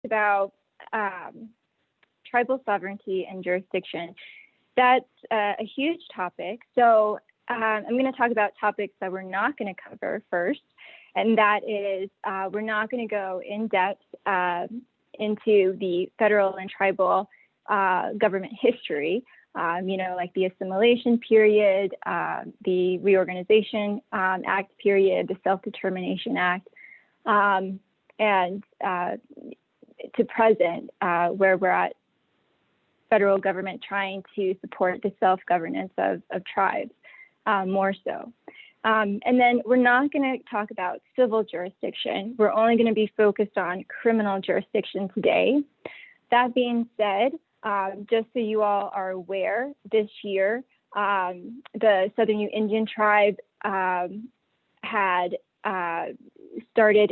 about tribal sovereignty and jurisdiction. That's a huge topic. So I'm going to talk about topics that we're not going to cover first. And that is, we're not going to go in depth into the federal and tribal government history, like the assimilation period, the Reorganization Act period, the Self-Determination Act, and to present, where we're at federal government trying to support the self-governance of tribes more so. And then we're not going to talk about civil jurisdiction. We're only going to be focused on criminal jurisdiction today. That being said, just so you all are aware, this year, the Southern Ute Indian Tribe had started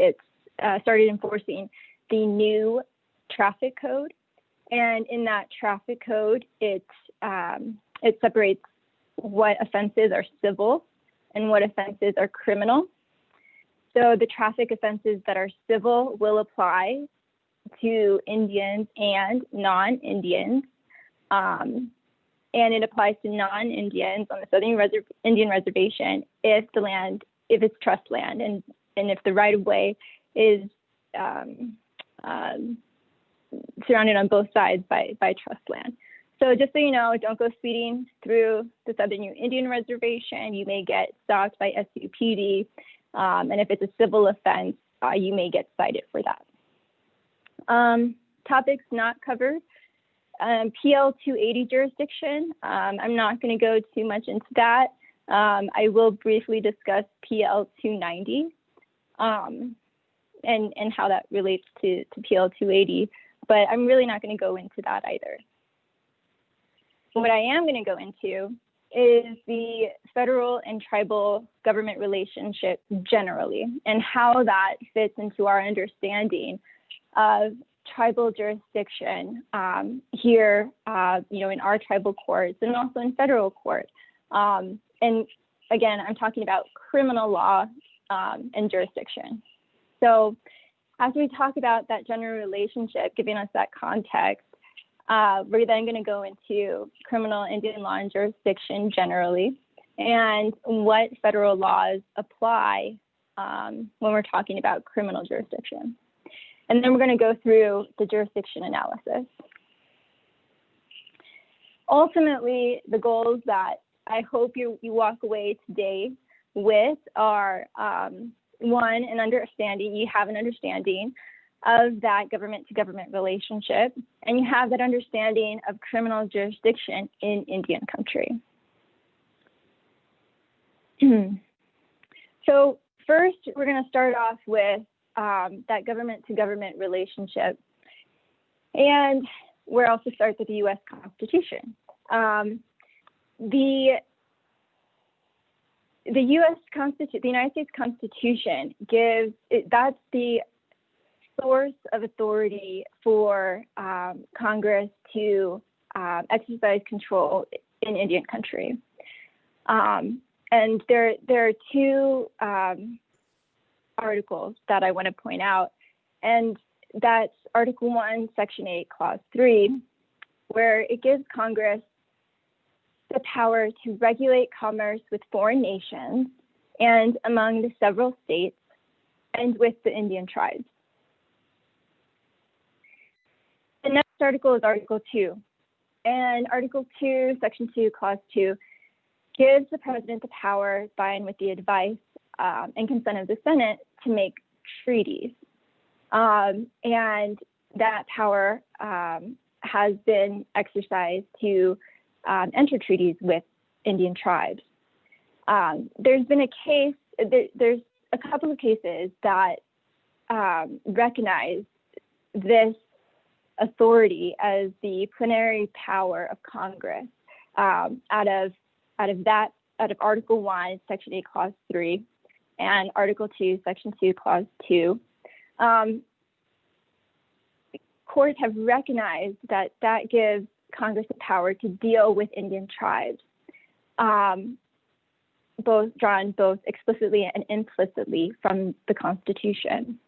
enforcing the new traffic code. And in that traffic code, it separates what offenses are civil and what offenses are criminal. So the traffic offenses that are civil will apply to Indians and non-Indians. And it applies to non-Indians on the Southern Indian Reservation if it's trust land and if the right-of-way is surrounded on both sides by trust land. So just so you know, don't go speeding through the Southern Ute Indian Reservation. You may get stopped by SUPD. And if it's a civil offense, you may get cited for that. Topics not covered. PL 280 jurisdiction. I'm not going to go too much into that. I will briefly discuss PL 290 and how that relates to PL 280, but I'm really not going to go into that either. What I am going to go into is the federal and tribal government relationship generally, and how that fits into our understanding of tribal jurisdiction here, in our tribal courts and also in federal court. And again, I'm talking about criminal law and jurisdiction. So as we talk about that general relationship, giving us that context, we're then going to go into criminal Indian law and jurisdiction generally, and what federal laws apply when we're talking about criminal jurisdiction. And then we're going to go through the jurisdiction analysis. Ultimately, the goals that I hope you walk away today with are, one, you have an understanding of that government-to-government relationship, and you have that understanding of criminal jurisdiction in Indian country. So first, we're going to start off with that government-to-government relationship, and we're also starts with the U.S. Constitution. The U.S. Constitution, the United States Constitution that's the source of authority for Congress to exercise control in Indian country. And there are two articles that I want to point out, and that's Article 1, Section 8, Clause 3, where it gives Congress the power to regulate commerce with foreign nations and among the several states and with the Indian tribes. The next article is Article 2. And Article 2, Section 2, Clause 2 gives the president the power, by and with the advice and consent of the Senate, to make treaties. And that power has been exercised to enter treaties with Indian tribes. There's been a case, there's a couple of cases that recognize this authority as the plenary power of Congress out of Article 1, Section 8, Clause 3, and Article 2, Section 2, Clause 2. Courts have recognized that gives Congress the power to deal with Indian tribes, both explicitly and implicitly from the Constitution.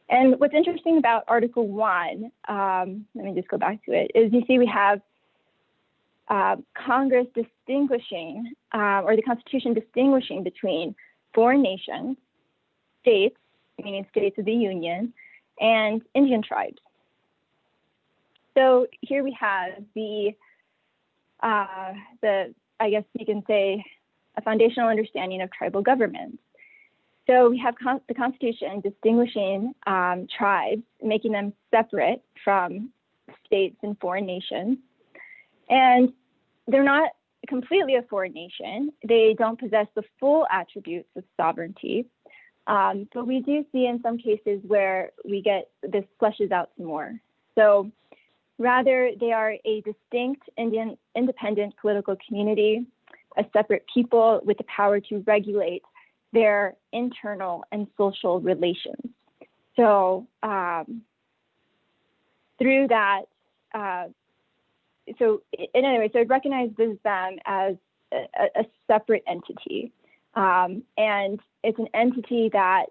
And what's interesting about Article 1, let me just go back to it, is you see we have Congress distinguishing, or the Constitution distinguishing between foreign nations, states, meaning states of the Union, and Indian tribes. So here we have I guess you can say, a foundational understanding of tribal governments. So we have the Constitution distinguishing tribes, making them separate from states and foreign nations. And they're not completely a foreign nation. They don't possess the full attributes of sovereignty. But we do see in some cases where this fleshes out some more. So rather, they are a distinct independent political community, a separate people with the power to regulate their internal and social relations. So through that, so it recognizes them as a separate entity. And it's an entity that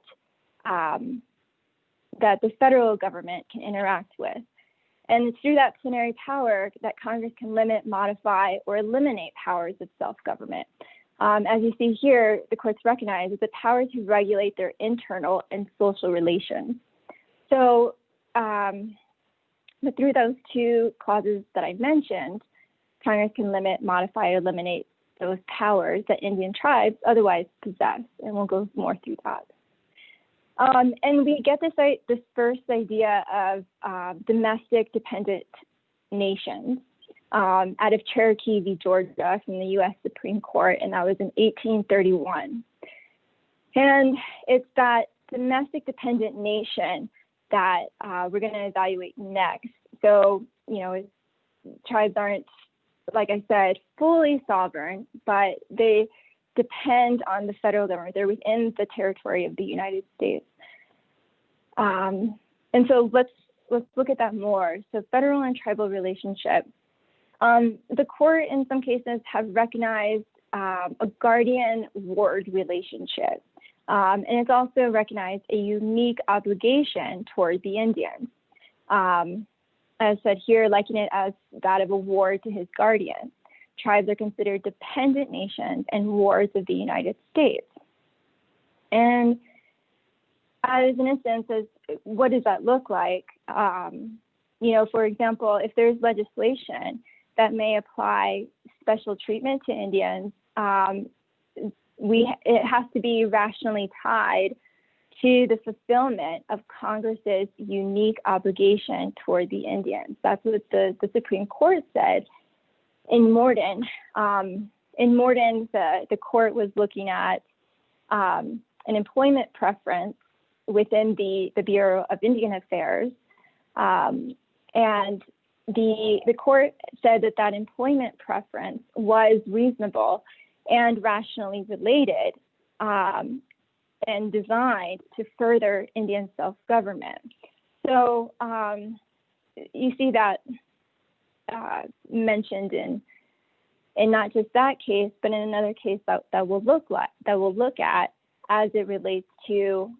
the federal government can interact with. And it's through that plenary power that Congress can limit, modify, or eliminate powers of self-government. As you see here, the courts recognize the power to regulate their internal and social relations. So, but through those two clauses that I mentioned, Congress can limit, modify, or eliminate those powers that Indian tribes otherwise possess, and we'll go more through that. And we get this first idea of domestic dependent nations out of Cherokee v. Georgia from the U.S. Supreme Court, and that was in 1831. And it's that domestic dependent nation that we're going to evaluate next. So, tribes aren't, like I said, fully sovereign, but they depend on the federal government. They're within the territory of the United States. And so let's look at that more. So federal and tribal relationship. The court in some cases have recognized a guardian-ward relationship. And it's also recognized a unique obligation toward the Indians. As said here, liken it as that of a ward to his guardian. Tribes are considered dependent nations and wards of the United States. And as an instance, what does that look like? For example, if there's legislation that may apply special treatment to Indians, it has to be rationally tied to the fulfillment of Congress's unique obligation toward the Indians. That's what the Supreme Court said in Morden. In Morden, the court was looking at an employment preference within the Bureau of Indian Affairs. And the court said that employment preference was reasonable and rationally related and designed to further Indian self-government. So you see that mentioned in not just that case, but in another case that we'll look at as it relates to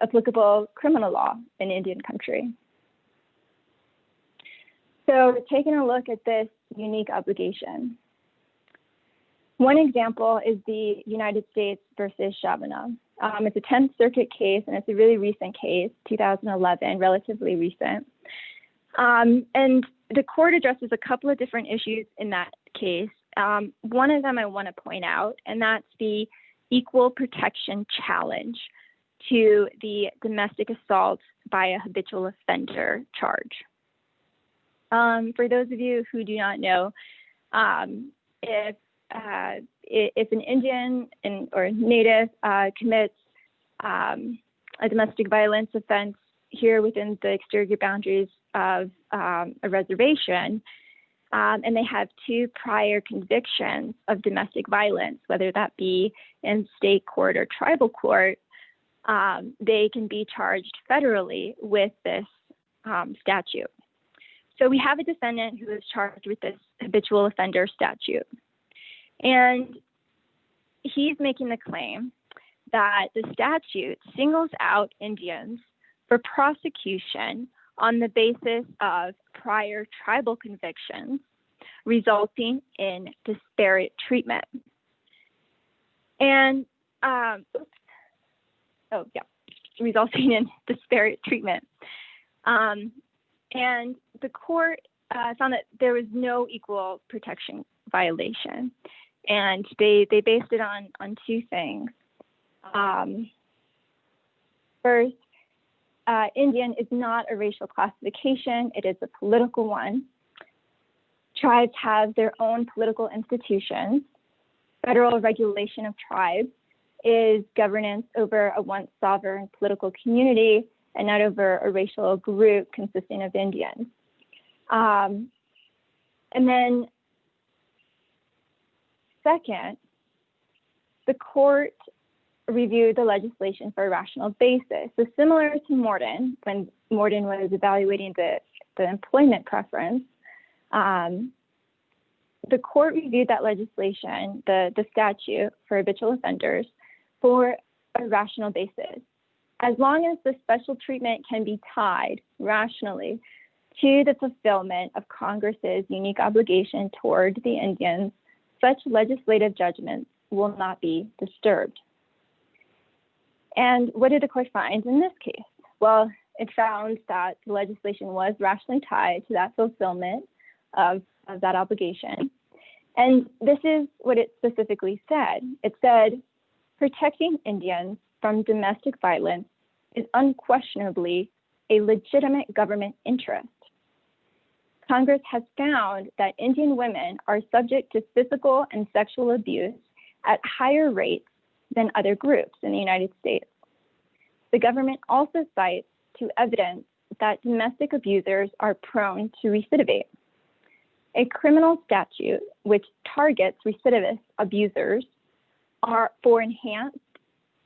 applicable criminal law in Indian country. So taking a look at this unique obligation. One example is the United States versus Shabana. It's a 10th Circuit case, and it's a really recent case, 2011, relatively recent. And the court addresses a couple of different issues in that case. One of them I want to point out, and that's the equal protection challenge to the domestic assault by a habitual offender charge. For those of you who do not know, if an Indian or Native commits a domestic violence offense here within the exterior boundaries of a reservation, and they have 2 prior convictions of domestic violence, whether that be in state court or tribal court, they can be charged federally with this statute. So we have a defendant who is charged with this habitual offender statute. And he's making the claim that the statute singles out Indians for prosecution on the basis of prior tribal convictions, resulting in disparate treatment. And, resulting in disparate treatment. And the court found that there was no equal protection violation. And they based it on two things. First, Indian is not a racial classification, it is a political one. Tribes have their own political institutions. Federal regulation of tribes is governance over a once sovereign political community and not over a racial group consisting of Indians. And then second, the court reviewed the legislation for a rational basis. So similar to Morden, when Morden was evaluating the employment preference, the court reviewed that legislation, the statute for habitual offenders, for a rational basis. As long as the special treatment can be tied rationally to the fulfillment of Congress's unique obligation toward the Indians, such legislative judgments will not be disturbed. And what did the court find in this case? Well, it found that the legislation was rationally tied to that fulfillment of that obligation. And this is what it specifically said. It said, protecting Indians from domestic violence is unquestionably a legitimate government interest. Congress has found that Indian women are subject to physical and sexual abuse at higher rates than other groups in the United States. The government also cites to evidence that domestic abusers are prone to recidivate. A criminal statute which targets recidivist abusers for enhanced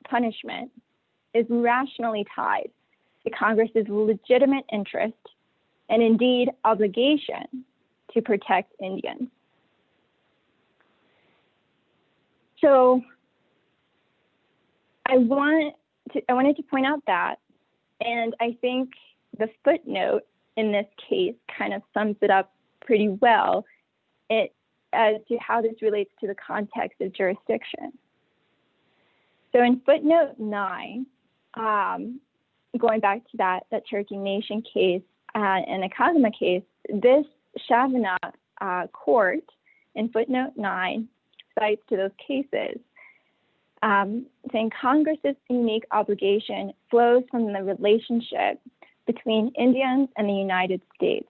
punishment is rationally tied to Congress's legitimate interest and indeed obligation to protect Indians. So I wanted to point out that, and I think the footnote in this case kind of sums it up pretty well as to how this relates to the context of jurisdiction. So in footnote 9, going back to that Cherokee Nation case and the Kagama case, this Shavanah court in footnote 9 cites to those cases, saying Congress's unique obligation flows from the relationship between Indians and the United States,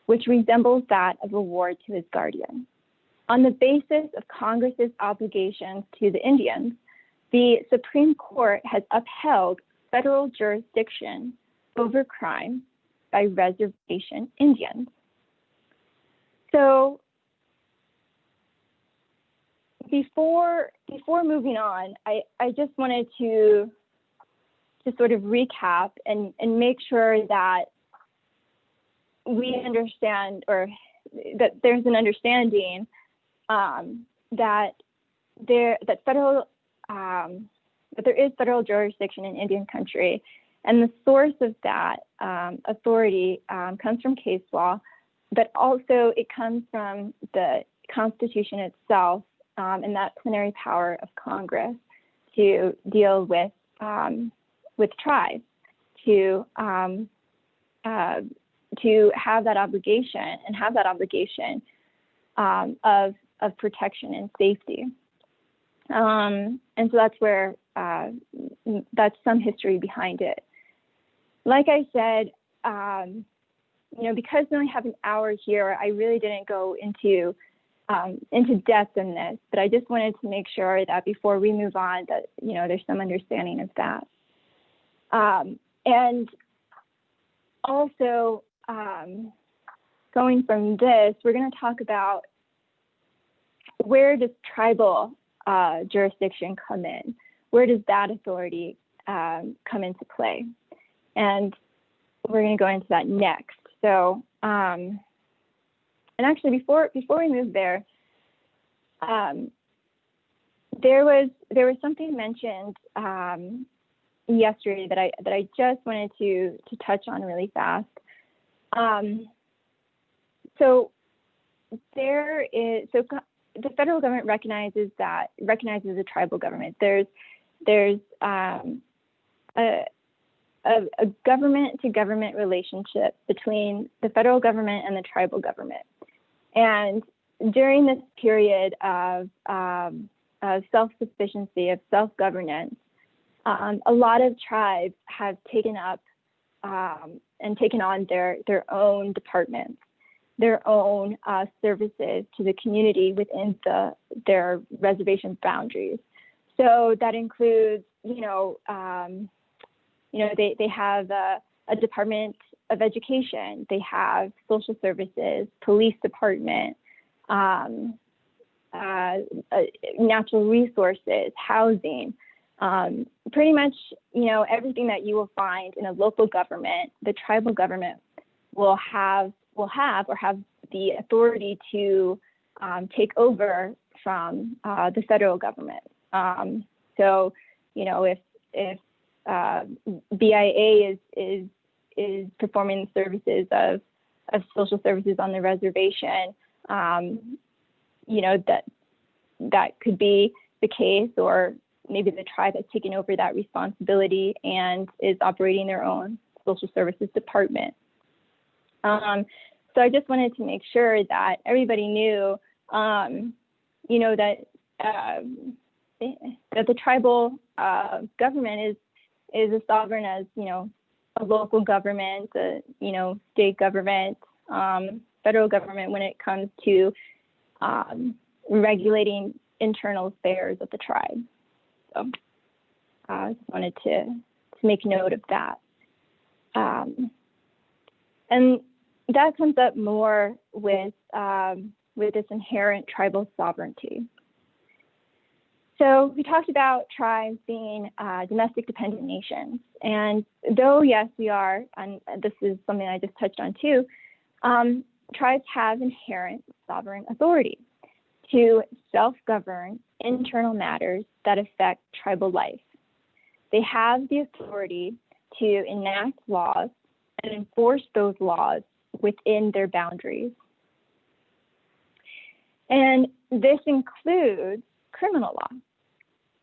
which resembles that of a ward to his guardian. On the basis of Congress's obligations to the Indians, the Supreme Court has upheld federal jurisdiction over crime by reservation Indians. So before moving on, I just wanted to sort of recap and make sure that we understand, or that there's an understanding that there is federal jurisdiction in Indian country, and the source of that authority comes from case law, but also it comes from the Constitution itself and that plenary power of Congress to deal with tribes, to have that obligation and have that obligation of protection and safety. And so that's where, that's some history behind it. Like I said, because we only have an hour here, I really didn't go into depth in this, but I just wanted to make sure that before we move on that, there's some understanding of that. And also, going from this, we're going to talk about where does tribal jurisdiction come in? Where does that authority come into play? And we're going to go into that next. So, and actually, before we move there, there was something mentioned yesterday that I just wanted to touch on really fast. So the federal government recognizes a tribal government. There's a government-to-government relationship between the federal government and the tribal government. And during this period of self-sufficiency, of self-governance, a lot of tribes have taken up and taken on their own departments, their own services to the community within their reservation boundaries. So that includes, they have a Department of Education, they have social services, police department, natural resources, housing, pretty much, everything that you will find in a local government, the tribal government will have or have the authority to take over from the federal government. So, if BIA is performing the services of social services on the reservation, that could be the case, or maybe the tribe has taken over that responsibility and is operating their own social services department. So I just wanted to make sure that everybody knew, that the tribal government is as sovereign as, a local government, state government, federal government when it comes to regulating internal affairs of the tribe. So I just wanted to make note of that. And that comes up more with this inherent tribal sovereignty. So we talked about tribes being domestic dependent nations. And though, yes, we are, and this is something I just touched on too, tribes have inherent sovereign authority to self-govern internal matters that affect tribal life. They have the authority to enact laws and enforce those laws within their boundaries. And this includes criminal law.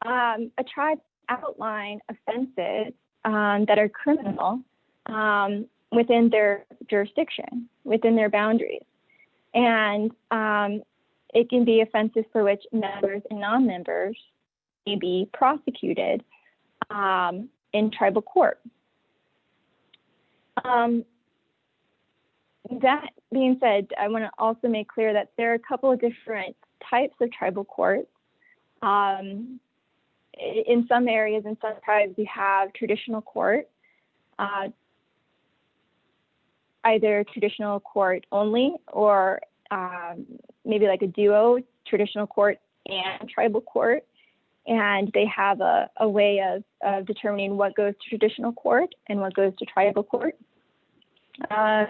A tribe outline offenses that are criminal within their jurisdiction, within their boundaries. And it can be offenses for which members and non-members may be prosecuted in tribal court. That being said, I want to also make clear that there are a couple of different types of tribal courts. In some areas, in some tribes, you have traditional court, either traditional court only, or maybe like a duo, traditional court and tribal court. And they have a way of determining what goes to traditional court and what goes to tribal court.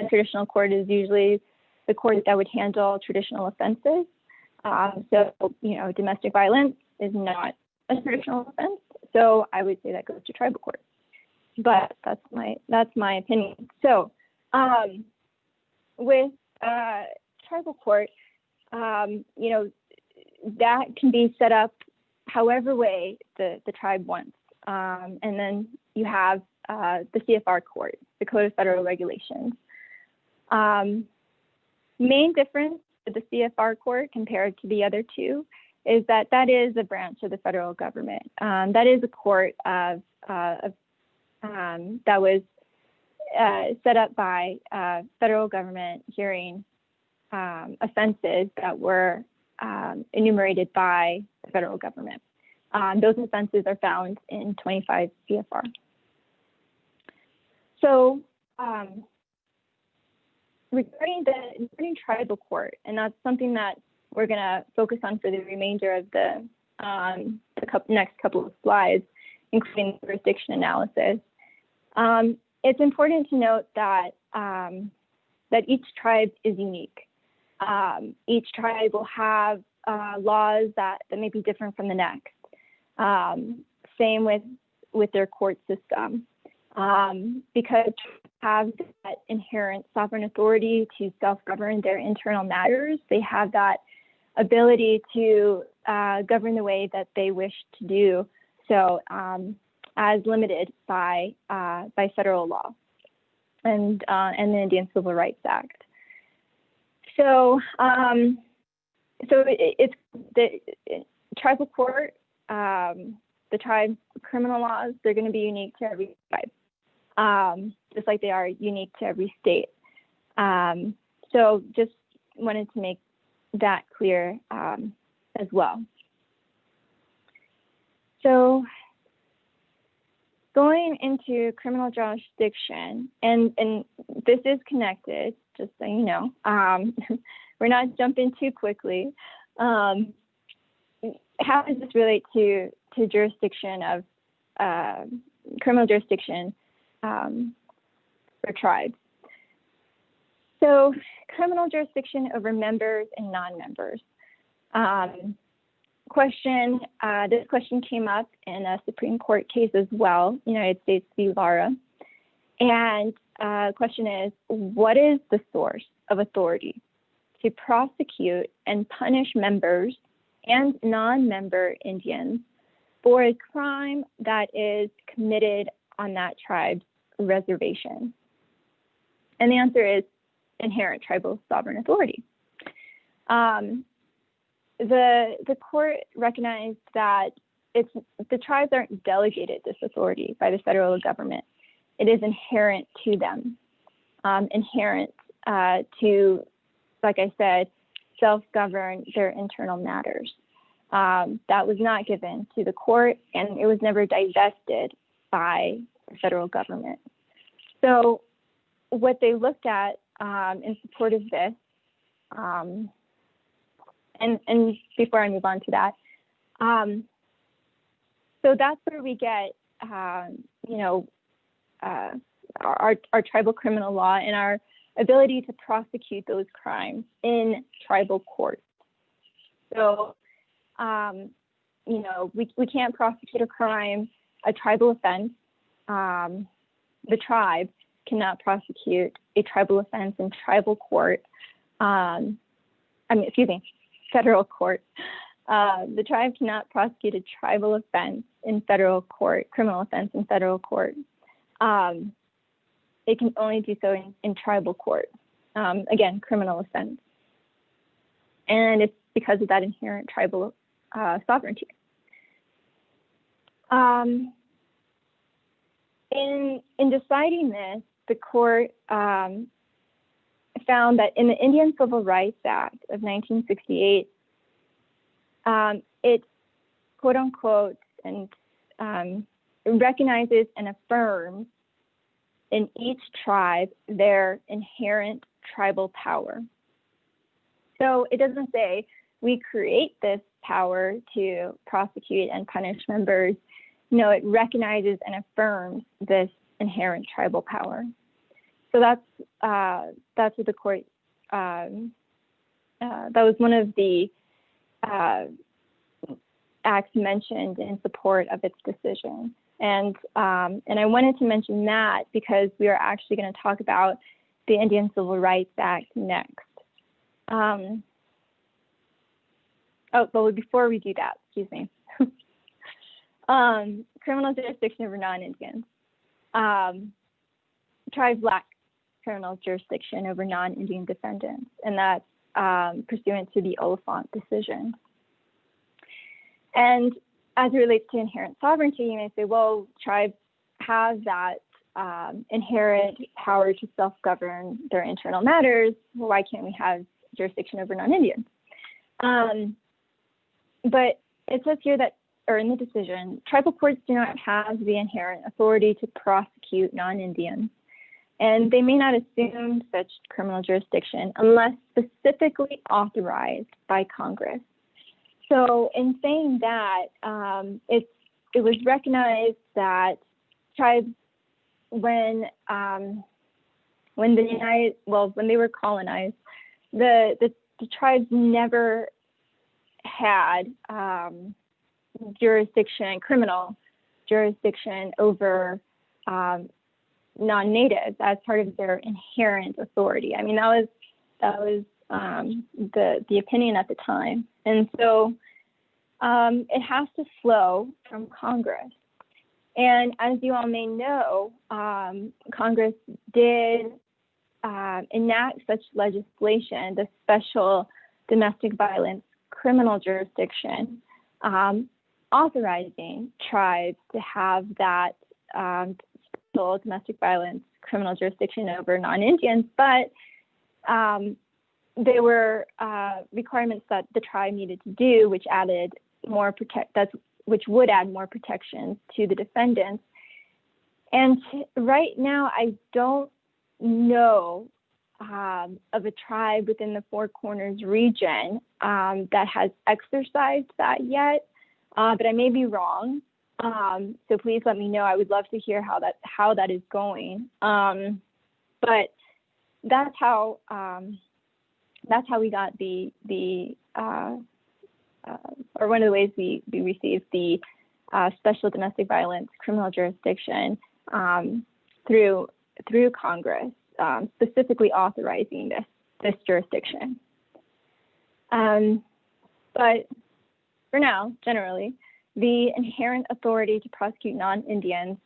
Traditional court is usually the court that would handle traditional offenses. So, domestic violence is not a traditional offense. So I would say that goes to tribal court. But that's my opinion. So with tribal court, that can be set up however way the tribe wants. And then you have the CFR court, the Code of Federal Regulations. Main difference with the CFR court compared to the other two is that is a branch of the federal government. That is a court that was set up by federal government hearing offenses that were enumerated by the federal government. Those offenses are found in 25 CFR. So regarding tribal court, and that's something that we're going to focus on for the remainder of the next couple of slides, including jurisdiction analysis. It's important to note that each tribe is unique. Each tribe will have laws that may be different from the next. Same with their court system, because have that inherent sovereign authority to self-govern their internal matters. They have that ability to govern the way that they wish to do so, as limited by federal law and the Indian Civil Rights Act. So, it's the tribal court, the tribe's criminal laws. They're going to be unique to every tribe, just like they are unique to every state. So, just wanted to make that clear as well. So, going into criminal jurisdiction, and this is connected, just so you know. We're not jumping too quickly. How does this relate to jurisdiction of criminal jurisdiction for tribes? So, criminal jurisdiction over members and non-members. This question came up in a Supreme Court case as well, United States v. Lara. And the question is, what is the source of authority to prosecute and punish members and non-member Indians for a crime that is committed on that tribe's reservation? And the answer is inherent tribal sovereign authority. The court recognized that the tribes aren't delegated this authority by the federal government. It is inherent to them, inherent to, like I said, self-govern their internal matters. That was not given to the court, and it was never divested by the federal government. So what they looked at in support of this, and before I move on to that, so that's where we get, our tribal criminal law and our ability to prosecute those crimes in tribal courts. So, we can't prosecute a crime, a tribal offense. The tribe cannot prosecute a tribal offense in tribal court. Federal court. The tribe cannot prosecute a tribal offense in federal court, criminal offense in federal court. It can only do so in tribal court. Again, criminal offense. And it's because of that inherent tribal sovereignty. In deciding this, the court found that in the Indian Civil Rights Act of 1968, it, quote unquote, and recognizes and affirms in each tribe their inherent tribal power. So it doesn't say we create this power to prosecute and punish members. No, it recognizes and affirms this inherent tribal power. So that's what the court, that was one of the acts mentioned in support of its decision. And I wanted to mention that because we are actually going to talk about the Indian Civil Rights Act next. But before we do that, excuse me. Criminal jurisdiction over non-Indians. Tribes lack criminal jurisdiction over non-Indian defendants, and that's pursuant to the Oliphant decision. And as it relates to inherent sovereignty, you may say, well, tribes have that inherent power to self-govern their internal matters. Well, why can't we have jurisdiction over non-Indians? But it says here that, or in the decision, tribal courts do not have the inherent authority to prosecute non-Indians, and they may not assume such criminal jurisdiction unless specifically authorized by Congress. So in saying that, it was recognized that tribes, when they were colonized, the tribes never had jurisdiction, criminal jurisdiction over non-natives as part of their inherent authority. I mean, that was the opinion at the time, and so it has to flow from Congress. And as you all may know, Congress did enact such legislation, the special domestic violence criminal jurisdiction, authorizing tribes to have that special domestic violence criminal jurisdiction over non-Indians, but there were requirements that the tribe needed to do, which added which would add more protections to the defendants. And right now, I don't know of a tribe within the Four Corners region that has exercised that yet, but I may be wrong. So please let me know. I would love to hear how that is going. But that's how we got or one of the ways we received the special domestic violence criminal jurisdiction through Congress, specifically authorizing this jurisdiction. But for now, generally, the inherent authority to prosecute non-Indians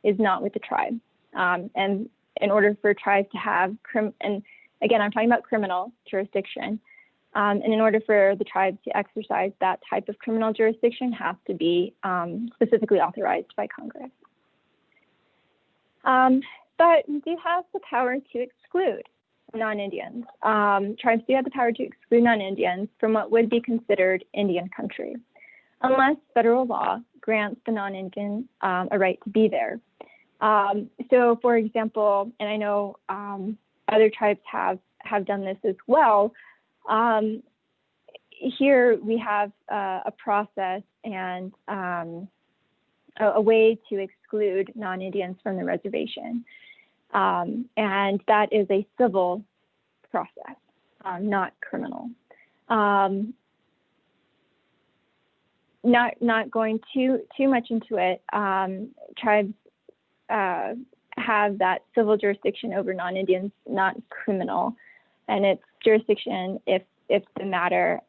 is not with the tribe. And in order for tribes to have, and again, I'm talking about criminal jurisdiction, and in order for the tribes to exercise that type of criminal jurisdiction, has to be specifically authorized by Congress. But we do have the power to exclude non-Indians. Tribes do have the power to exclude non-Indians from what would be considered Indian country, unless federal law grants the non-Indian a right to be there. So, for example, and I know other tribes have done this as well. Here we have a process and a way to exclude non-Indians from the reservation. And that is a civil process, not criminal. Not going too much into it, tribes have that civil jurisdiction over non-Indians, not criminal, and it's jurisdiction if the matter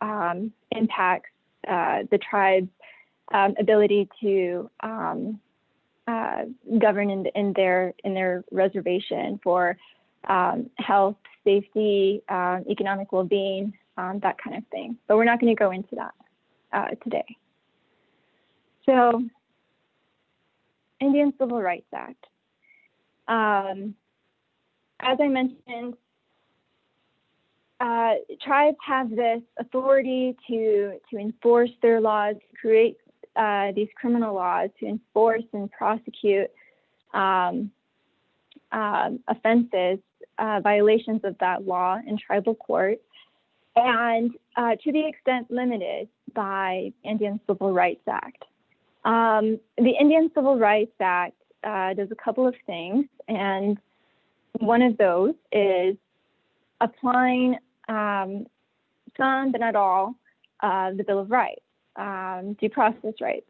impacts the tribe's ability to govern in their reservation for health, safety, economic well-being, that kind of thing. But we're not going to go into that today. So, Indian Civil Rights Act. As I mentioned, tribes have this authority to enforce their laws, to create these criminal laws, to enforce and prosecute offenses, violations of that law in tribal court, and to the extent limited by Indian Civil Rights Act. The Indian Civil Rights Act does a couple of things, and one of those is applying some, but not all, the Bill of Rights, due process rights.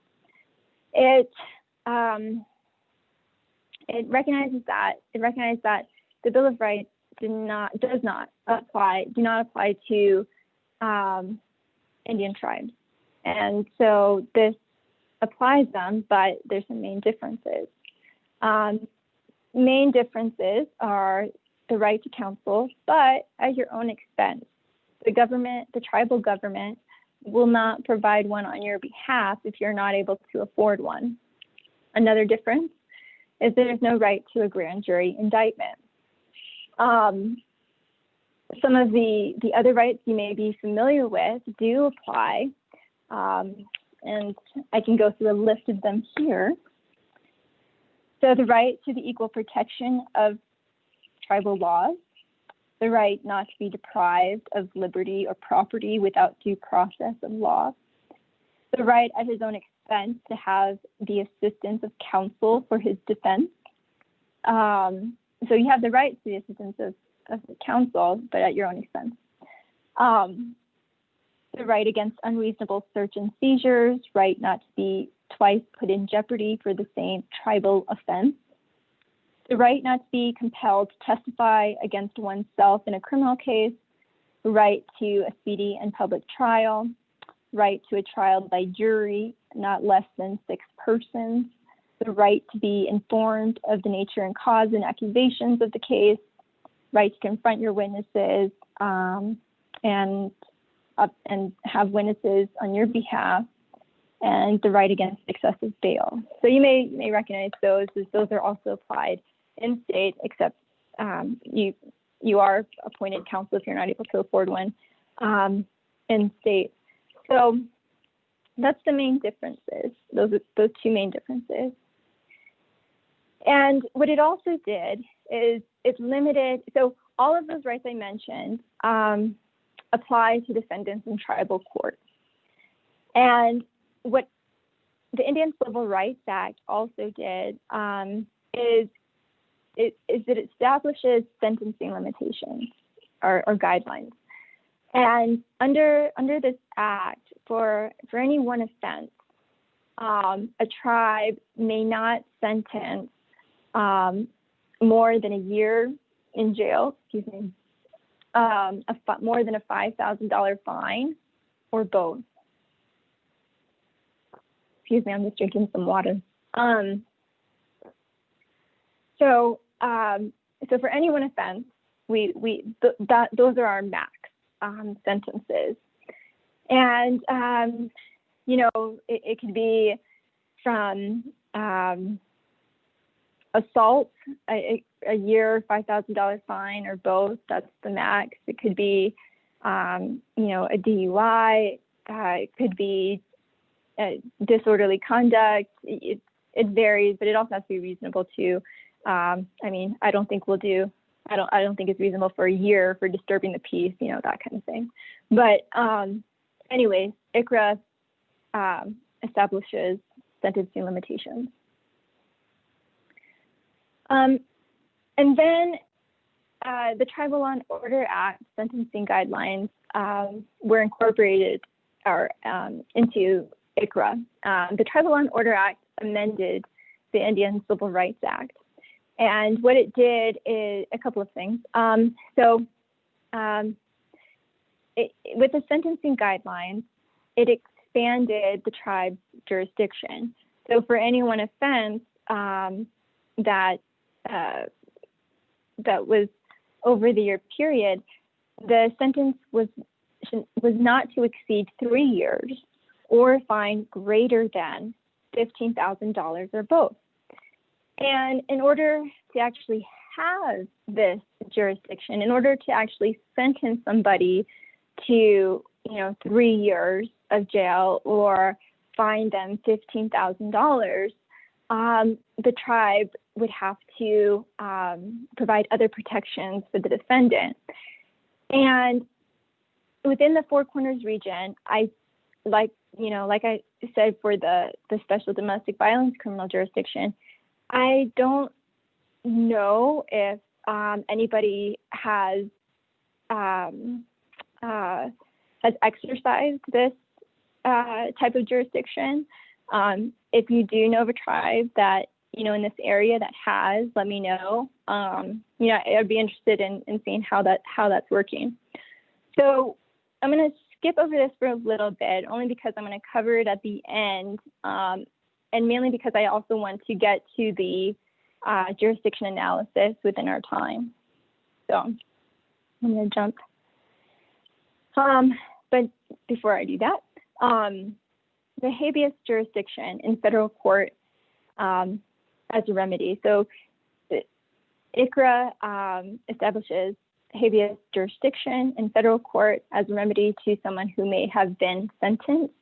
It recognizes that the Bill of Rights do not apply to Indian tribes, and so this applies them, but there's some main differences. Main differences are the right to counsel, but at your own expense. The tribal government will not provide one on your behalf if you're not able to afford one. Another difference is there's no right to a grand jury indictment. Some of the other rights you may be familiar with do apply, and I can go through a list of them here. So the right to the equal protection of tribal laws, the right not to be deprived of liberty or property without due process of law, the right at his own expense to have the assistance of counsel for his defense. So you have the right to the assistance of counsel, but at your own expense. the right against unreasonable search and seizures, right not to be twice put in jeopardy for the same tribal offense, the right not to be compelled to testify against oneself in a criminal case, the right to a speedy and public trial, right to a trial by jury, not less than 6 persons, the right to be informed of the nature and cause and accusations of the case, right to confront your witnesses and have witnesses on your behalf, and the right against excessive bail. So you may recognize those, as those are also applied in state, except you are appointed counsel if you're not able to afford one in state. So that's the main differences, those 2 main differences. And what it also did is it limited, so all of those rights I mentioned apply to defendants in tribal courts. And what the Indian Civil Rights Act also did is that it establishes sentencing limitations or guidelines. And under this act, for any one offense, a tribe may not sentence more than a year in jail, more than a $5,000 fine, or both. Excuse me, I'm just drinking some water. So for any one offense, those are our max sentences. And, it could be from assault, a year, $5,000 fine, or both. That's the max. It could be, a DUI. It could be disorderly conduct. It varies, but it also has to be reasonable too. I don't think it's reasonable for a year for disturbing the peace, that kind of thing. But anyways, ICRA establishes sentencing limitations. And then the Tribal Law and Order Act sentencing guidelines were incorporated into ICRA. The Tribal Law and Order Act amended the Indian Civil Rights Act. And what it did is a couple of things. With the sentencing guidelines, it expanded the tribe's jurisdiction. So for any one offense that was over the year period, the sentence was not to exceed 3 years or a fine greater than $15,000 or both. And in order to actually have this jurisdiction, in order to actually sentence somebody to 3 years of jail or fine them $15,000, the tribe would have to provide other protections for the defendant. And within the Four Corners region, like I said, for the special domestic violence criminal jurisdiction, I don't know if anybody has exercised this type of jurisdiction. If you do know of a tribe that in this area that has, let me know. I'd be interested in seeing how that's working. So I'm going to skip over this for a little bit, only because I'm going to cover it at the end, and mainly because I also want to get to the jurisdiction analysis within our time. So I'm going to jump. But before I do that, the habeas jurisdiction in federal court as a remedy. So ICRA establishes habeas jurisdiction in federal court as a remedy to someone who may have been sentenced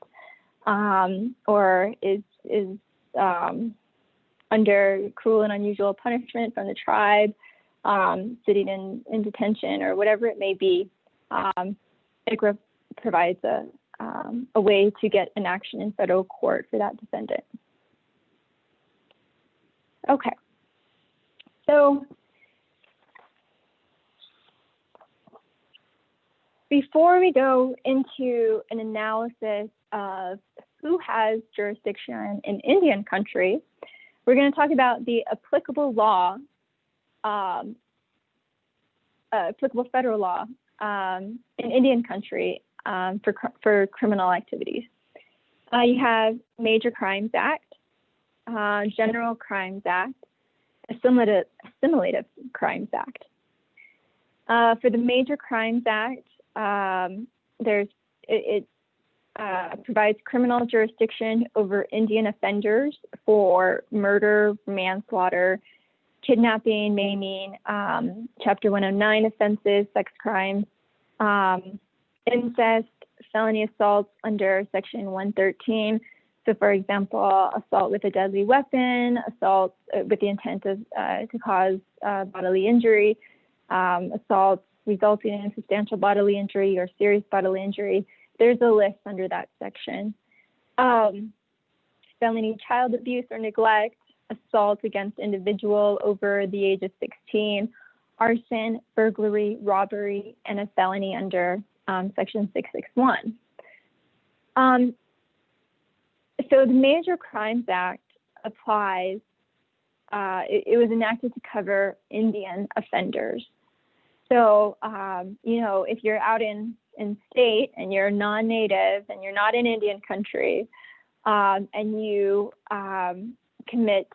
or is under cruel and unusual punishment from the tribe, sitting in detention or whatever it may be. ICRA provides a way to get an action in federal court for that defendant. Okay, so before we go into an analysis of who has jurisdiction in Indian country, we're going to talk about the applicable law, applicable federal law in Indian country for criminal activities. You have Major Crimes Act, General Crimes Act, Assimilative Crimes Act. For the Major Crimes Act, it provides criminal jurisdiction over Indian offenders for murder, manslaughter, kidnapping, maiming, Chapter 109 offenses, sex crimes, incest, felony assaults under Section 113. So, for example, assault with a deadly weapon, assault with the intent to cause bodily injury, assaults resulting in substantial bodily injury or serious bodily injury. There's a list under that section. Felony child abuse or neglect, assault against individual over the age of 16, arson, burglary, robbery, and a felony under Section 661. So the Major Crimes Act applies, it was enacted to cover Indian offenders. So, if you're out in state and you're non-native and you're not in Indian country, and you commit,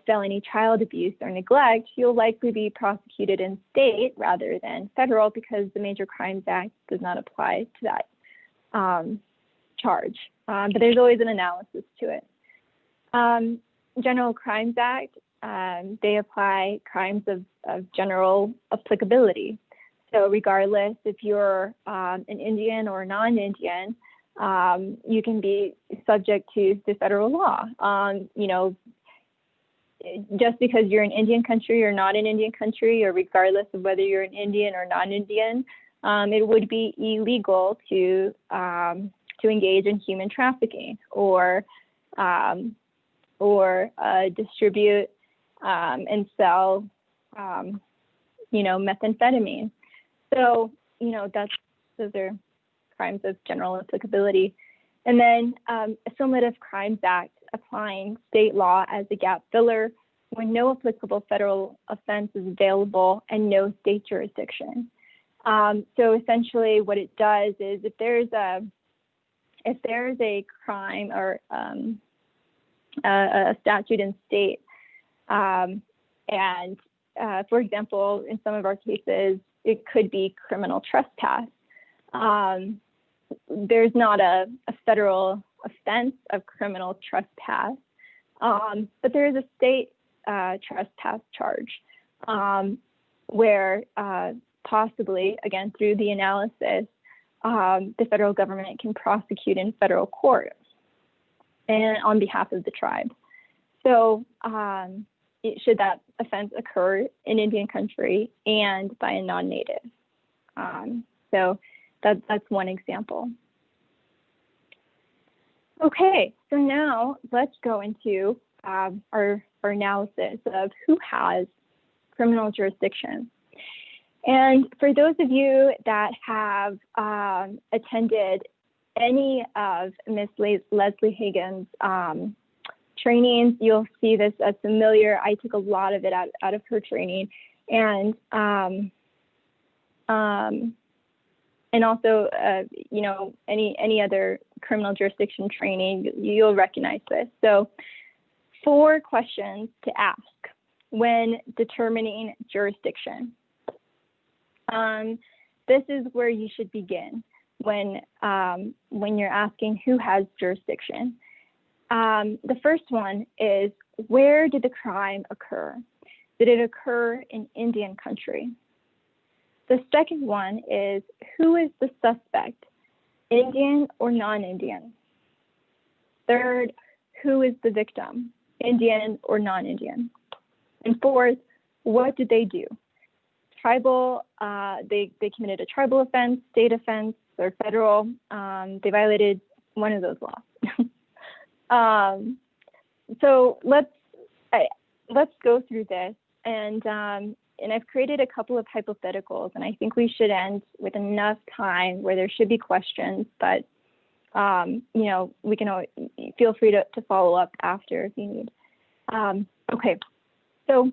felony child abuse or neglect, you'll likely be prosecuted in state rather than federal because the Major Crimes Act does not apply to that charge. But there's always an analysis to it. General Crimes Act, they apply crimes of general applicability. So regardless if you're an Indian or non-Indian, you can be subject to the federal law. Just because you're in Indian country or not in Indian country, or regardless of whether you're an Indian or non-Indian, it would be illegal to engage in human trafficking or distribute and sell, methamphetamine. So, those are crimes of general applicability. And then Assimilative Crimes Act, applying state law as a gap filler when no applicable federal offense is available and no state jurisdiction. So essentially what it does is if there's a crime or a statute in state, and for example, in some of our cases, it could be criminal trespass. There's not a federal offense of criminal trespass, but there is a state trespass charge where possibly, again, through the analysis, the federal government can prosecute in federal court and on behalf of the tribe. So should that offense occur in Indian country and by a non-native. So that's one example. Okay, so now let's go into our analysis of who has criminal jurisdiction. And for those of you that have attended any of Ms. Leslie Hagan's trainings, you'll see this as familiar. I took a lot of it out of her training, and also, any other criminal jurisdiction training, you'll recognize this. So 4 questions to ask when determining jurisdiction. This is where you should begin when you're asking who has jurisdiction. The first one is, where did the crime occur? Did it occur in Indian country? The second one is, who is the suspect, Indian or non-Indian? Third, who is the victim, Indian or non-Indian? And fourth, what did they do? Tribal, they committed a tribal offense, state offense, or federal. They violated one of those laws. So let's go through this, and and I've created a couple of hypotheticals, and I think we should end with enough time where there should be questions, but you know, we can always, feel free to follow up after if you need. Okay, so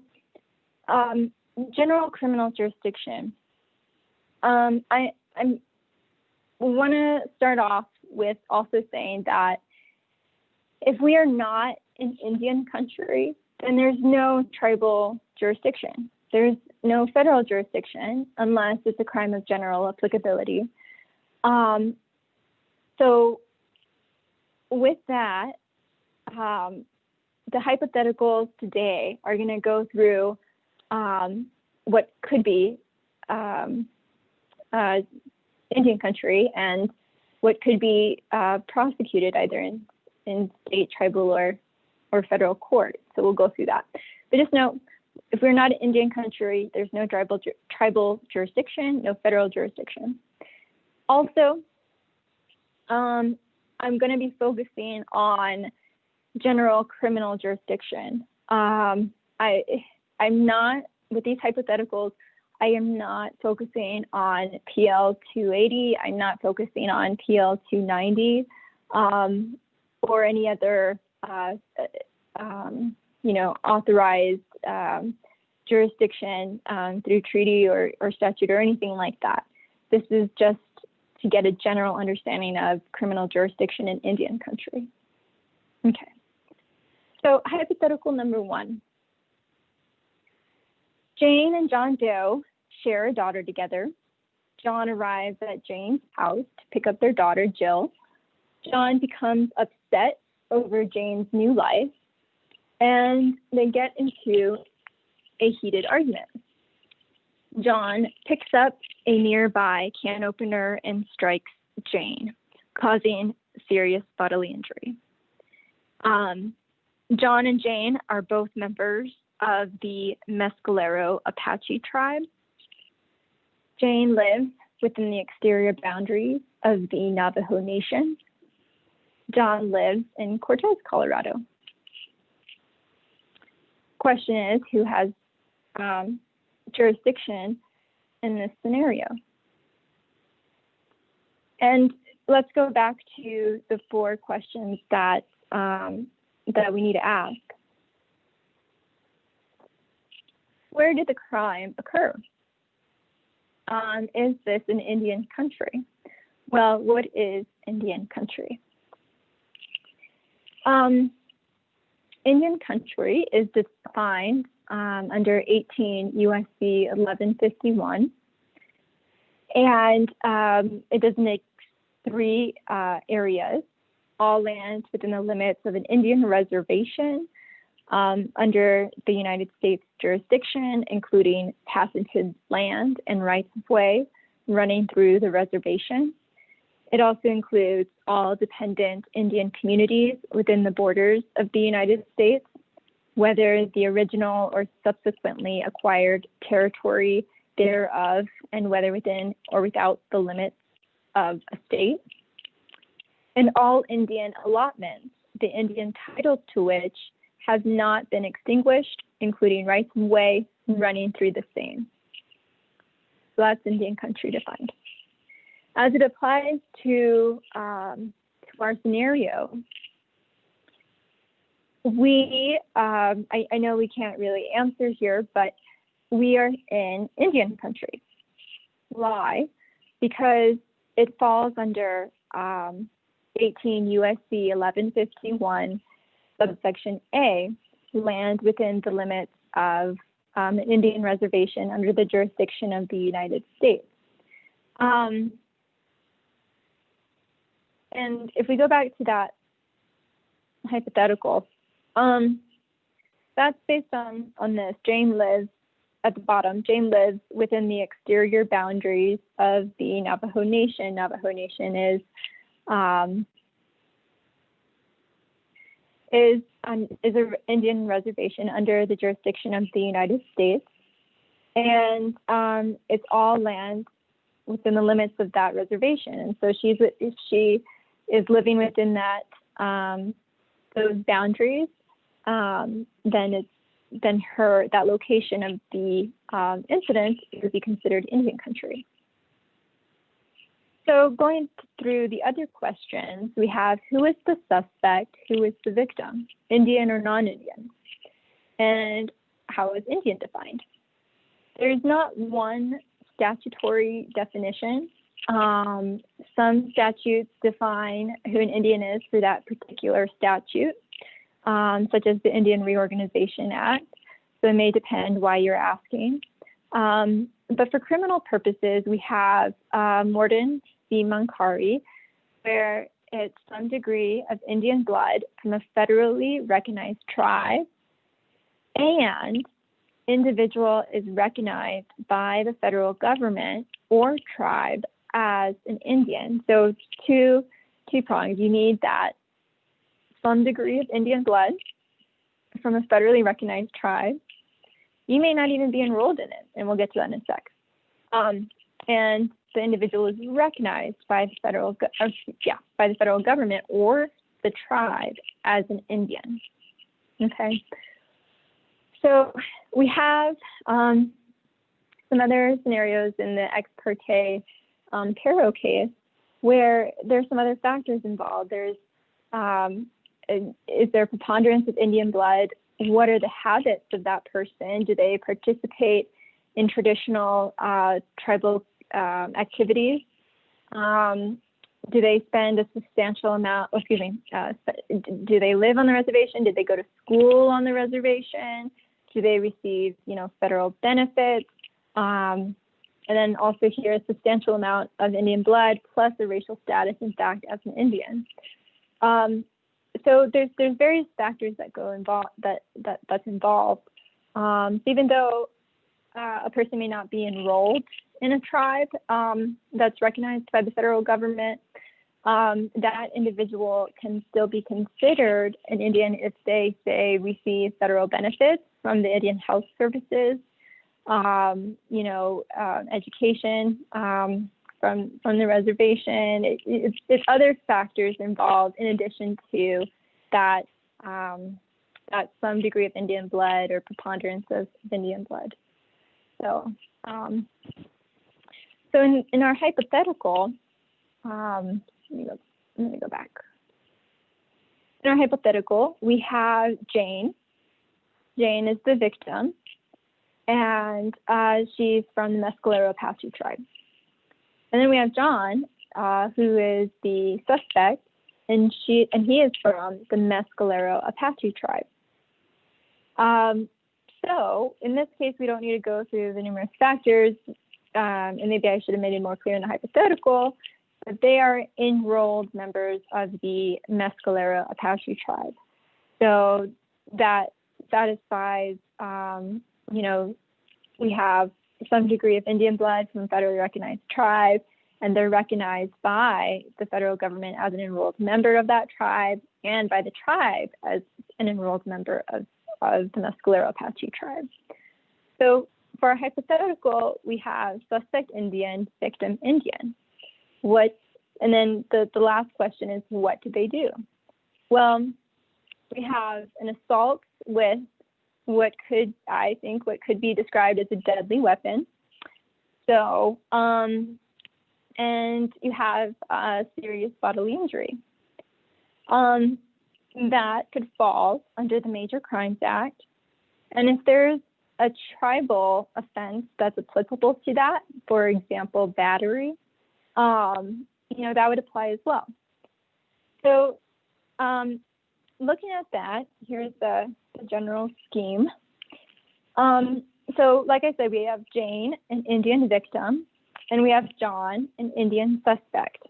general criminal jurisdiction. I want to start off with also saying that if we are not an Indian country, then there's no tribal jurisdiction. There's no federal jurisdiction unless it's a crime of general applicability. So with that, the hypotheticals today are going to go through what could be Indian country and what could be prosecuted either in state, tribal, or federal court. So we'll go through that. But just note, if we're not an Indian country, there's no tribal jurisdiction, no federal jurisdiction. Also, I'm going to be focusing on general criminal jurisdiction. I'm not, with these hypotheticals, I am not focusing on PL 280. I'm not focusing on PL 290 or any other, you know, authorized jurisdiction through treaty or statute or anything like that. This is just to get a general understanding of criminal jurisdiction in Indian country. Okay, so hypothetical number 1. Jane and John Doe share a daughter together. John arrives at Jane's house to pick up their daughter, Jill. John becomes upset over Jane's new life, and they get into a heated argument. John picks up a nearby can opener and strikes Jane, causing serious bodily injury. John and Jane are both members of the Mescalero Apache tribe. Jane lives within the exterior boundaries of the Navajo Nation. John lives in Cortez, Colorado. Question is, who has jurisdiction in this scenario? And let's go back to the 4 questions that we need to ask. Where did the crime occur? Is this an Indian country? Well, what is Indian country? Indian country is defined under 18 U.S.C. 1151, and it designates 3 areas, all lands within the limits of an Indian reservation under the United States jurisdiction, including patented land and rights of way running through the reservation. It also includes all dependent Indian communities within the borders of the United States, whether the original or subsequently acquired territory thereof, and whether within or without the limits of a state. And all Indian allotments, the Indian titles to which have not been extinguished, including rights of way running through the same. So that's Indian country defined. As it applies to our scenario, I know we can't really answer here, but we are in Indian country. Why? Because it falls under 18 U.S.C. 1151, subsection A, land within the limits of an Indian reservation under the jurisdiction of the United States. And if we go back to that hypothetical, that's based on this. Jane lives at the bottom. Jane lives within the exterior boundaries of the Navajo Nation. Navajo Nation is an Indian reservation under the jurisdiction of the United States, and it's all land within the limits of that reservation. And so if she is living within that those boundaries, then then that location of the incident would be considered Indian country. So going through the other questions, we have who is the suspect, who is the victim, Indian or non-Indian, and how is Indian defined? There's not one statutory definition. Some statutes define who an Indian is for that particular statute, such as the Indian Reorganization Act. So it may depend why you're asking. But for criminal purposes, we have Morden v. Mankari, where it's some degree of Indian blood from a federally recognized tribe, and individual is recognized by the federal government or tribe as an Indian. So two prongs. You need that some degree of Indian blood from a federally recognized tribe. You may not even be enrolled in it, and we'll get to that in a sec. And the individual is recognized by the federal government or the tribe as an Indian. Okay. So we have some other scenarios in the ex parte Pero case where there's some other factors involved. There's is there preponderance of Indian blood? What are the habits of that person? Do they participate in traditional tribal activities? Do they spend a substantial amount, do they live on the reservation? Did they go to school on the reservation? Do they receive, federal benefits? And then also here, a substantial amount of Indian blood plus a racial status, in fact, as an Indian. So there's various factors that that's involved. Even though a person may not be enrolled in a tribe that's recognized by the federal government, that individual can still be considered an Indian if they, say, receive federal benefits from the Indian Health Services, education from the reservation. It's other factors involved in addition to that some degree of Indian blood or preponderance of Indian blood. So, in our hypothetical, let me go back. In our hypothetical, we have Jane. Jane is the victim, and she's from the Mescalero Apache tribe. And then we have John, who is the suspect, and he is from the Mescalero Apache tribe. So in this case, we don't need to go through the numerous factors, and maybe I should have made it more clear in the hypothetical, but they are enrolled members of the Mescalero Apache tribe. So that satisfies, we have some degree of Indian blood from a federally recognized tribe, and they're recognized by the federal government as an enrolled member of that tribe and by the tribe as an enrolled member of the Mescalero Apache tribe. So for our hypothetical, we have suspect Indian, victim Indian. And then the last question is, what did they do? Well, we have an assault with what could be described as a deadly weapon. So, and you have a serious bodily injury. That could fall under the Major Crimes Act. And if there's a tribal offense that's applicable to that, for example, battery, that would apply as well. So looking at that, here's the general scheme. So like I said, we have Jane, an Indian victim, and we have John, an Indian suspect.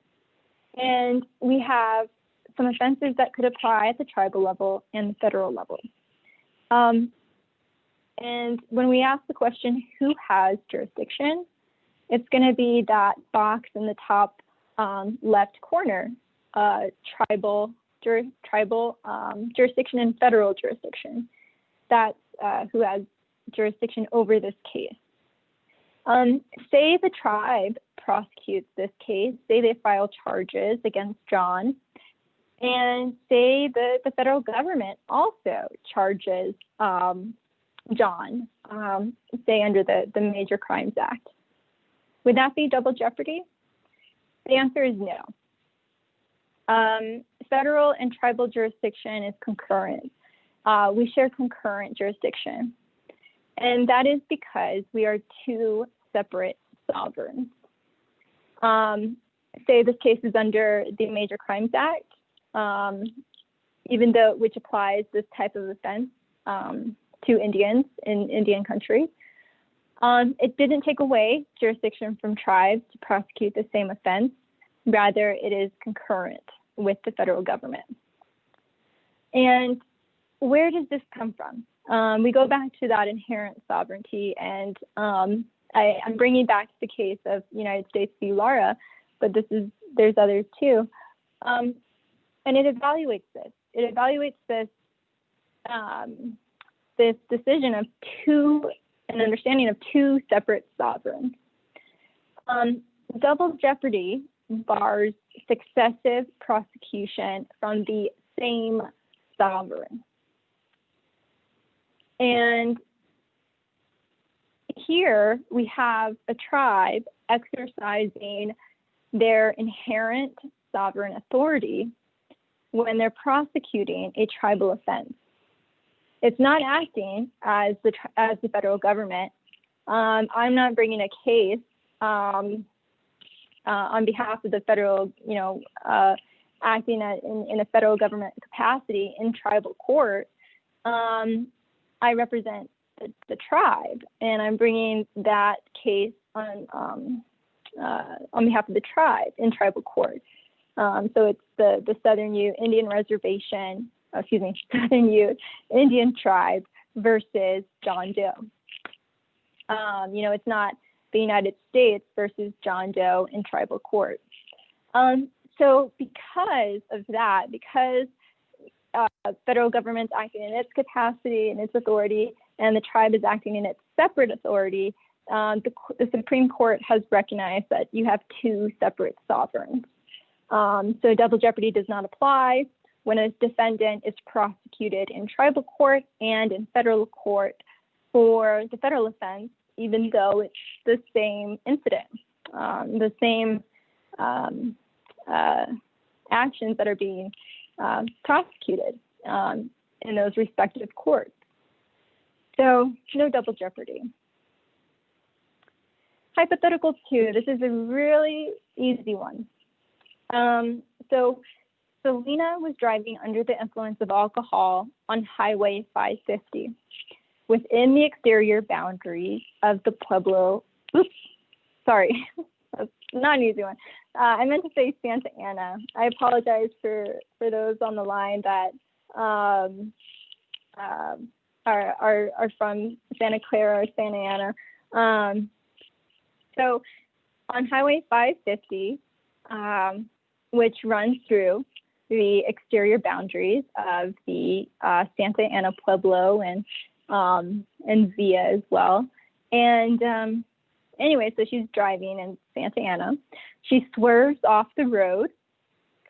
And we have some offenses that could apply at the tribal level and the federal level. And when we ask the question, who has jurisdiction, it's going to be that box in the top left corner, tribal jurisdiction and federal jurisdiction. That's who has jurisdiction over this case. Say the tribe prosecutes this case, say they file charges against John, and say the federal government also charges John, say under the Major Crimes Act. Would that be double jeopardy? The answer is no. Federal and tribal jurisdiction is concurrent. We share concurrent jurisdiction. And that is because we are two separate sovereigns. Say this case is under the Major Crimes Act, even though which applies this type of offense to Indians in Indian country. It didn't take away jurisdiction from tribes to prosecute the same offense. Rather, it is concurrent with the federal government. And where does this come from? We go back to that inherent sovereignty, and I'm bringing back the case of United States v. Lara, but there's others too. And it evaluates this. It evaluates this this decision of an understanding of two separate sovereigns. Double jeopardy bars successive prosecution from the same sovereign. And here we have a tribe exercising their inherent sovereign authority when they're prosecuting a tribal offense. It's not acting as the federal government. I'm not bringing a case on behalf of the federal, acting in a federal government capacity in tribal court. I represent the tribe, and I'm bringing that case on behalf of the tribe in tribal court. So it's the Southern Ute Indian Reservation, Southern Ute Indian tribe versus John Doe. It's not the United States versus John Doe in tribal court. So because of that, because federal government's acting in its capacity and its authority, and the tribe is acting in its separate authority, the Supreme Court has recognized that you have two separate sovereigns. So double jeopardy does not apply when a defendant is prosecuted in tribal court and in federal court for the federal offense, even though it's the same incident, the same actions that are being prosecuted in those respective courts. So no double jeopardy. Hypothetical 2, this is a really easy one. So Selena was driving under the influence of alcohol on Highway 550 within the exterior boundaries of the Pueblo. Oops, sorry, that's not an easy one. I meant to say Santa Ana. I apologize for those on the line that are from Santa Clara or Santa Ana. So on Highway 550, which runs through the exterior boundaries of the Santa Ana Pueblo and Via as well. And anyway, so she's driving in Santa Ana. She swerves off the road,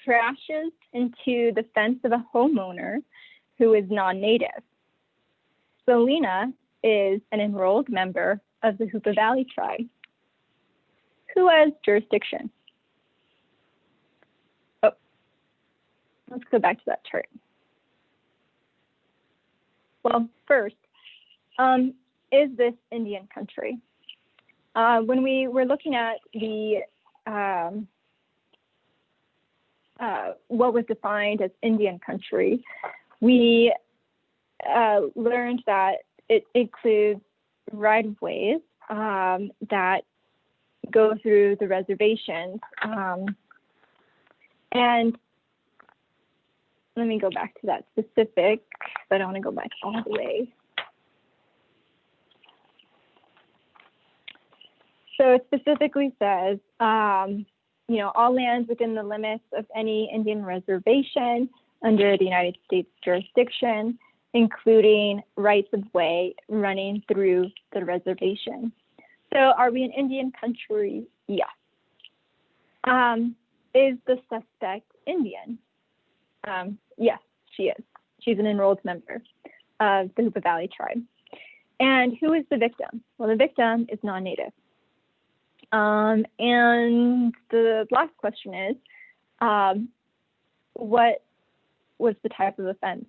crashes into the fence of a homeowner who is non-native. Selena is an enrolled member of the Hoopa Valley tribe. Who has jurisdiction? Oh, let's go back to that chart. Well, first, is this Indian country? When we were looking at the what was defined as Indian country, we learned that it includes right-of-ways that go through the reservations. And let me go back to that specific, but I don't want to go back all the way. So it specifically says, all lands within the limits of any Indian reservation under the United States jurisdiction, including rights of way running through the reservation. So are we an Indian country? Yes. Is the suspect Indian? Yes, she is. She's an enrolled member of the Hoopa Valley tribe. And who is the victim? Well, the victim is non-native. And the last question is, what was the type of offense?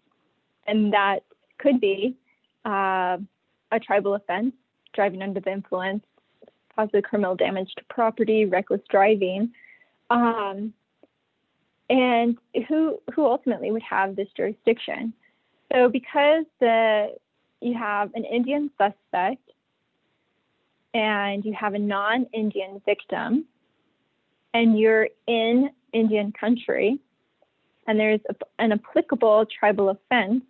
And that could be a tribal offense, driving under the influence, possibly criminal damage to property, reckless driving, and who ultimately would have this jurisdiction. So because you have an Indian suspect and you have a non-Indian victim, and you're in Indian country, and there's an applicable tribal offense,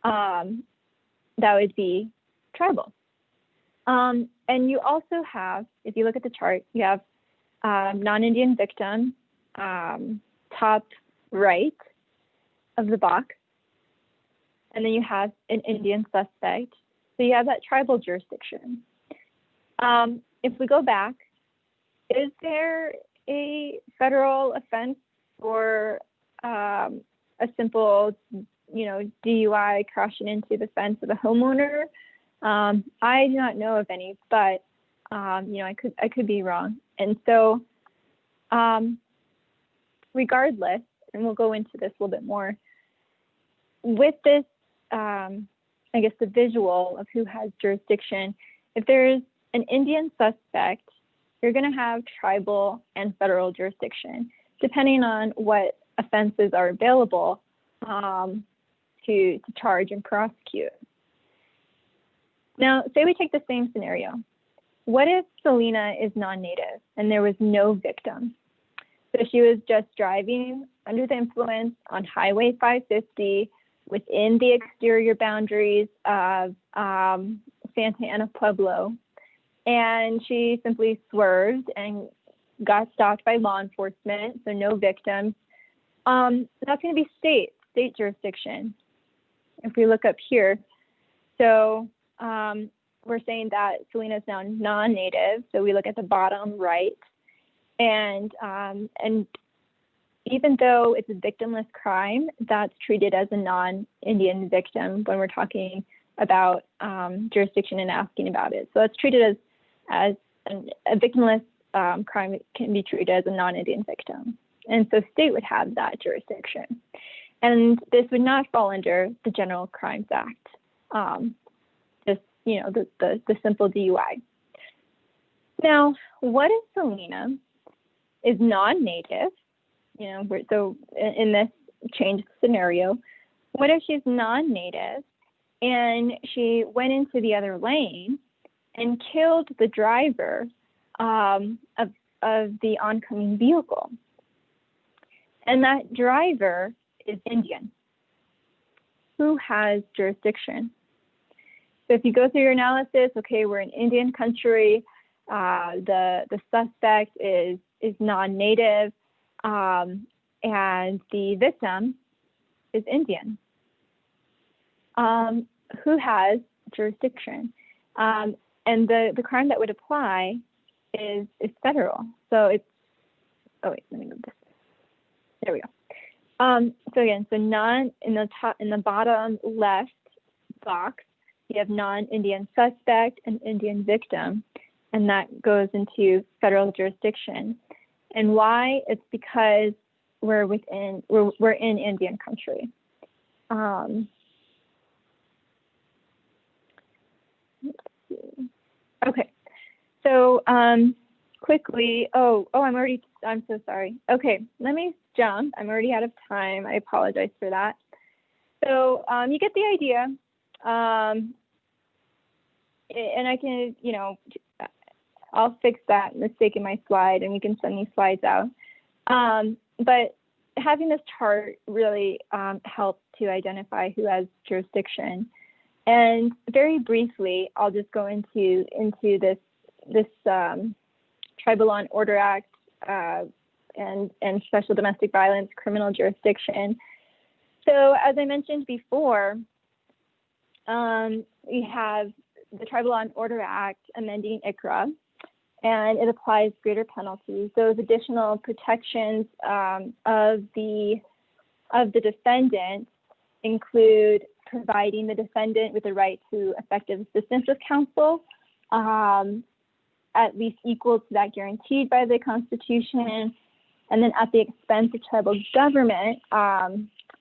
that would be tribal. And you also have, if you look at the chart, you have non-Indian victim, top right of the box, and then you have an Indian suspect. So you have that tribal jurisdiction. If we go back, is there a federal offense for a simple, DUI crashing into the fence of a homeowner? I do not know of any, but I could be wrong. And so, regardless, and we'll go into this a little bit more, with this, I guess the visual of who has jurisdiction, if there's an Indian suspect, you're going to have tribal and federal jurisdiction, depending on what offenses are available to charge and prosecute. Now, say we take the same scenario. What if Selena is non-native and there was no victim? So she was just driving under the influence on Highway 550 within the exterior boundaries of Santa Ana Pueblo, and she simply swerved and got stopped by law enforcement, so no victims. That's going to be state jurisdiction. If we look up here, so we're saying that Selena is now non-native, so we look at the bottom right, and even though it's a victimless crime, that's treated as a non-Indian victim when we're talking about jurisdiction and asking about it. So it's treated as a victimless crime. It can be treated as a non-Indian victim. And so state would have that jurisdiction. And this would not fall under the General Crimes Act, just, the simple DUI. Now, what if Selena is non-native? So in this changed scenario, what if she's non-native and she went into the other lane and killed the driver of the oncoming vehicle? And that driver is Indian. Who has jurisdiction? So if you go through your analysis, okay, we're in Indian country, the suspect is non-native, and the victim is Indian. Who has jurisdiction? And the crime that would apply is federal. So it's, oh wait, let me move this. There we go. So again, so in the bottom left box, you have non-Indian suspect and Indian victim, and that goes into federal jurisdiction. And why? It's because we're in Indian country. Let's see. Okay, so quickly. Oh, I'm so sorry. Okay, let me jump. I'm already out of time. I apologize for that. So you get the idea. And I can, I'll fix that mistake in my slide and we can send these slides out. But having this chart really helps to identify who has jurisdiction. And very briefly, I'll just go into this Tribal Law and Order Act and Special Domestic Violence Criminal Jurisdiction. So as I mentioned before, we have the Tribal Law and Order Act amending ICRA, and it applies greater penalties. Those additional protections of the defendant include providing the defendant with the right to effective assistance of counsel, at least equal to that guaranteed by the Constitution, and then at the expense of tribal government,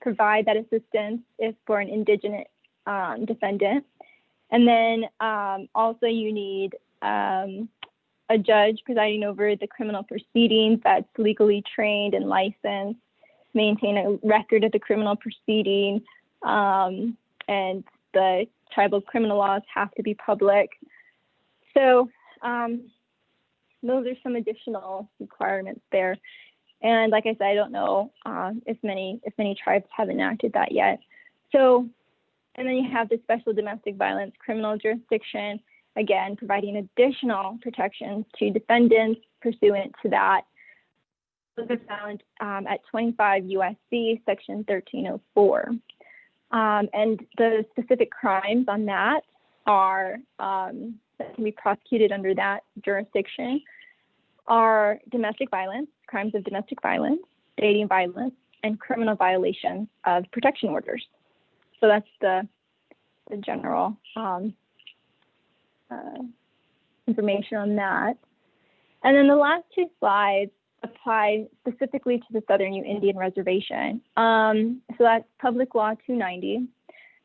provide that assistance if for an indigent defendant. And then also you need a judge presiding over the criminal proceedings that's legally trained and licensed, maintain a record of the criminal proceeding, and the tribal criminal laws have to be public. So those are some additional requirements there. And like I said, I don't know if many tribes have enacted that yet. So, and then you have the special domestic violence criminal jurisdiction, again, providing additional protections to defendants pursuant to that. Those are found at 25 USC section 1304. And the specific crimes on that are, that can be prosecuted under that jurisdiction are domestic violence, crimes of domestic violence, dating violence, and criminal violations of protection orders. So that's the general information on that. And then the last two slides apply specifically to the Southern Ute Indian Reservation. So that's Public Law 290.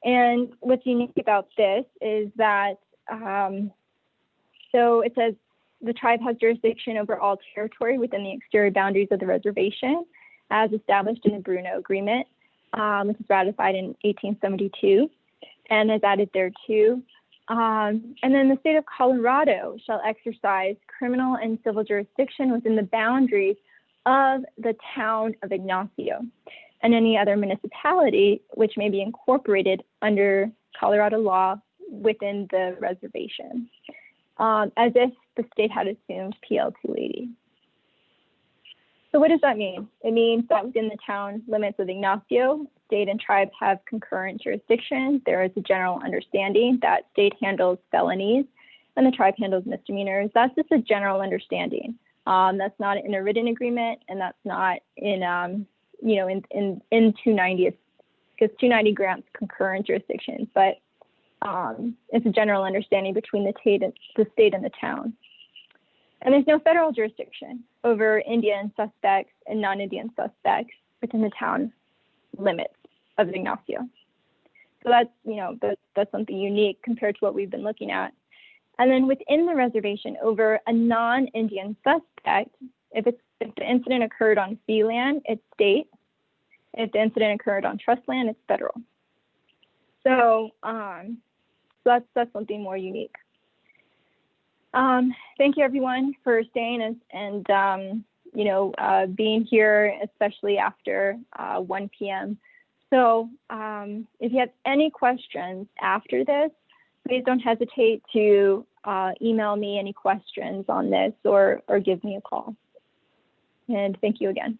And what's unique about this is that, so it says the tribe has jurisdiction over all territory within the exterior boundaries of the reservation as established in the Bruno Agreement, which was ratified in 1872 and is added thereto. And then the state of Colorado shall exercise criminal and civil jurisdiction within the boundaries of the town of Ignacio and any other municipality which may be incorporated under Colorado law within the reservation, as if the state had assumed PL 280. So what does that mean? It means that within the town limits of Ignacio, state and tribe have concurrent jurisdiction. There is a general understanding that state handles felonies and the tribe handles misdemeanors. That's just a general understanding. That's not in a written agreement, and that's not in, in 290, because 290 grants concurrent jurisdiction, but it's a general understanding between the state and the town. And there's no federal jurisdiction over Indian suspects and non-Indian suspects within the town limits of Ignacio. So that's, that's something unique compared to what we've been looking at. And then within the reservation, over a non-Indian suspect, if the incident occurred on fee land, it's state. If the incident occurred on trust land, it's federal. So, that's something more unique. Thank you everyone for staying and being here, especially after 1 p.m. So if you have any questions after this, please don't hesitate to email me any questions on this or give me a call. And thank you again.